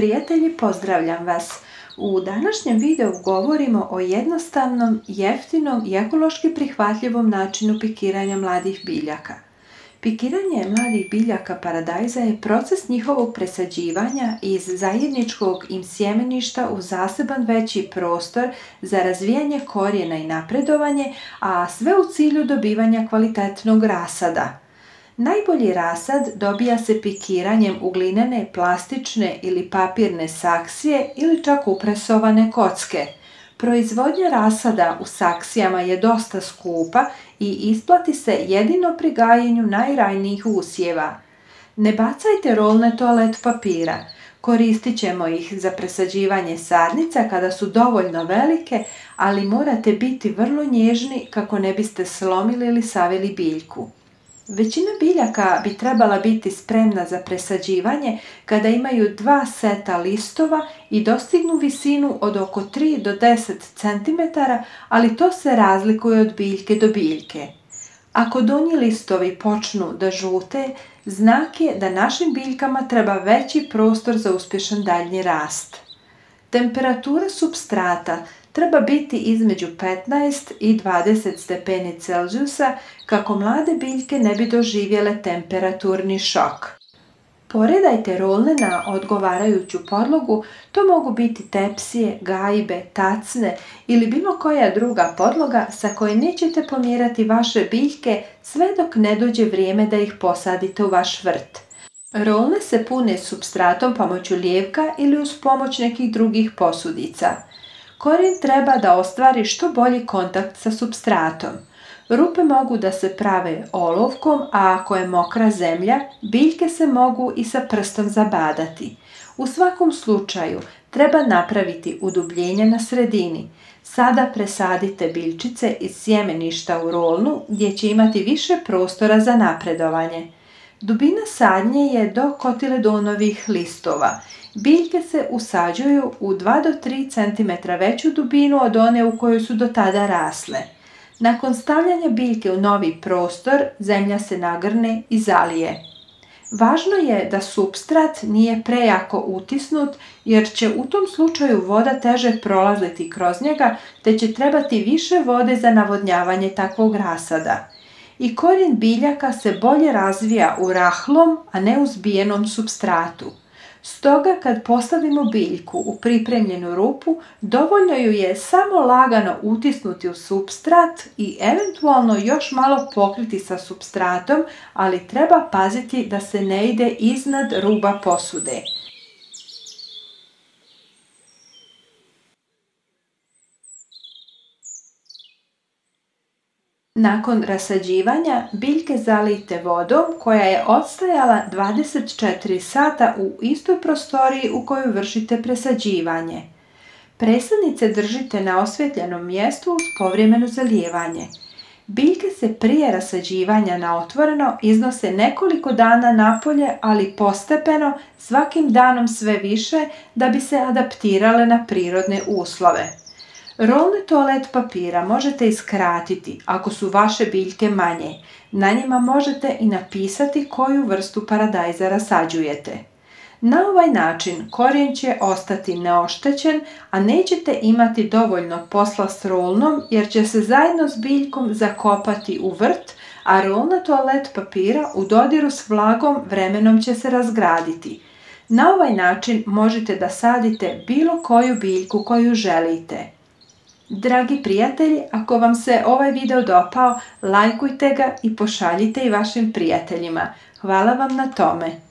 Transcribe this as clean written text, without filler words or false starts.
Prijatelji, pozdravljam vas! U današnjem videu govorimo o jednostavnom, jeftinom i ekološki prihvatljivom načinu pikiranja mladih biljaka. Pikiranje mladih biljaka paradajza je proces njihovog presađivanja iz zajedničkog im sjemeništa u zaseban veći prostor za razvijanje korijena i napredovanje, a sve u cilju dobivanja kvalitetnog rasada. Najbolji rasad dobija se pikiranjem u glinene, plastične ili papirne saksije ili čak upresovane kocke. Proizvodnja rasada u saksijama je dosta skupa i isplati se jedino pri gajenju najrajnijih usjeva. Ne bacajte rolne toalet papira. Koristit ćemo ih za presađivanje sadnica kada su dovoljno velike, ali morate biti vrlo nježni kako ne biste slomili ili savili biljku. Većina biljaka bi trebala biti spremna za presađivanje kada imaju 2 seta listova i dostignu visinu od oko 3 do 10 cm, ali to se razlikuje od biljke do biljke. Ako donji listovi počnu da žute, znak je da našim biljkama treba veći prostor za uspješan daljnji rast. Temperatura supstrata treba biti između 15 i 20 stepeni Celzijusa kako mlade biljke ne bi doživjele temperaturni šok. Poredajte rolne na odgovarajuću podlogu, to mogu biti tepsije, gajbe, tacne ili bilo koja druga podloga sa koje nećete pomjerati vaše biljke sve dok ne dođe vrijeme da ih posadite u vaš vrt. Rolne se pune supstratom pomoću lijevka ili uz pomoć nekih drugih posudica. Korijen treba da ostvari što bolji kontakt sa supstratom. Rupe mogu da se prave olovkom, a ako je mokra zemlja, biljke se mogu i sa prstom zabadati. U svakom slučaju treba napraviti udubljenje na sredini. Sada presadite biljčice iz sjemeništa u rolnu gdje će imati više prostora za napredovanje. Dubina sadnje je do kotiledonovih listova. Biljke se usađuju u 2 do 3 cm veću dubinu od one u kojoj su do tada rasle. Nakon stavljanja biljke u novi prostor, zemlja se nagrne i zalije. Važno je da supstrat nije prejako utisnut jer će u tom slučaju voda teže prolaziti kroz njega, te će trebati više vode za navodnjavanje takvog rasada. I korijen biljaka se bolje razvija u rahlom, a ne u zbijenom supstratu. Stoga kad postavimo biljku u pripremljenu rupu, dovoljno ju je samo lagano utisnuti u supstrat i eventualno još malo pokriti sa supstratom, ali treba paziti da se ne ide iznad ruba posude. Nakon rasađivanja, biljke zalijte vodom koja je odstajala 24 sata u istoj prostoriji u kojoj vršite presađivanje. Presadnice držite na osvjetljenom mjestu uz povremeno zalijevanje. Biljke se prije rasađivanja na otvoreno iznose nekoliko dana napolje, ali postepeno, svakim danom sve više da bi se adaptirale na prirodne uslove. Rolne toalet papira možete iskratiti ako su vaše biljke manje. Na njima možete i napisati koju vrstu paradajza rasađujete. Na ovaj način korijen će ostati neoštećen, a nećete imati dovoljno posla s rolnom jer će se zajedno s biljkom zakopati u vrt, a rolna toalet papira u dodiru s vlagom vremenom će se razgraditi. Na ovaj način možete da sadite bilo koju biljku koju želite. Dragi prijatelji, ako vam se ovaj video dopao, lajkujte ga i pošaljite i vašim prijateljima. Hvala vam na tome.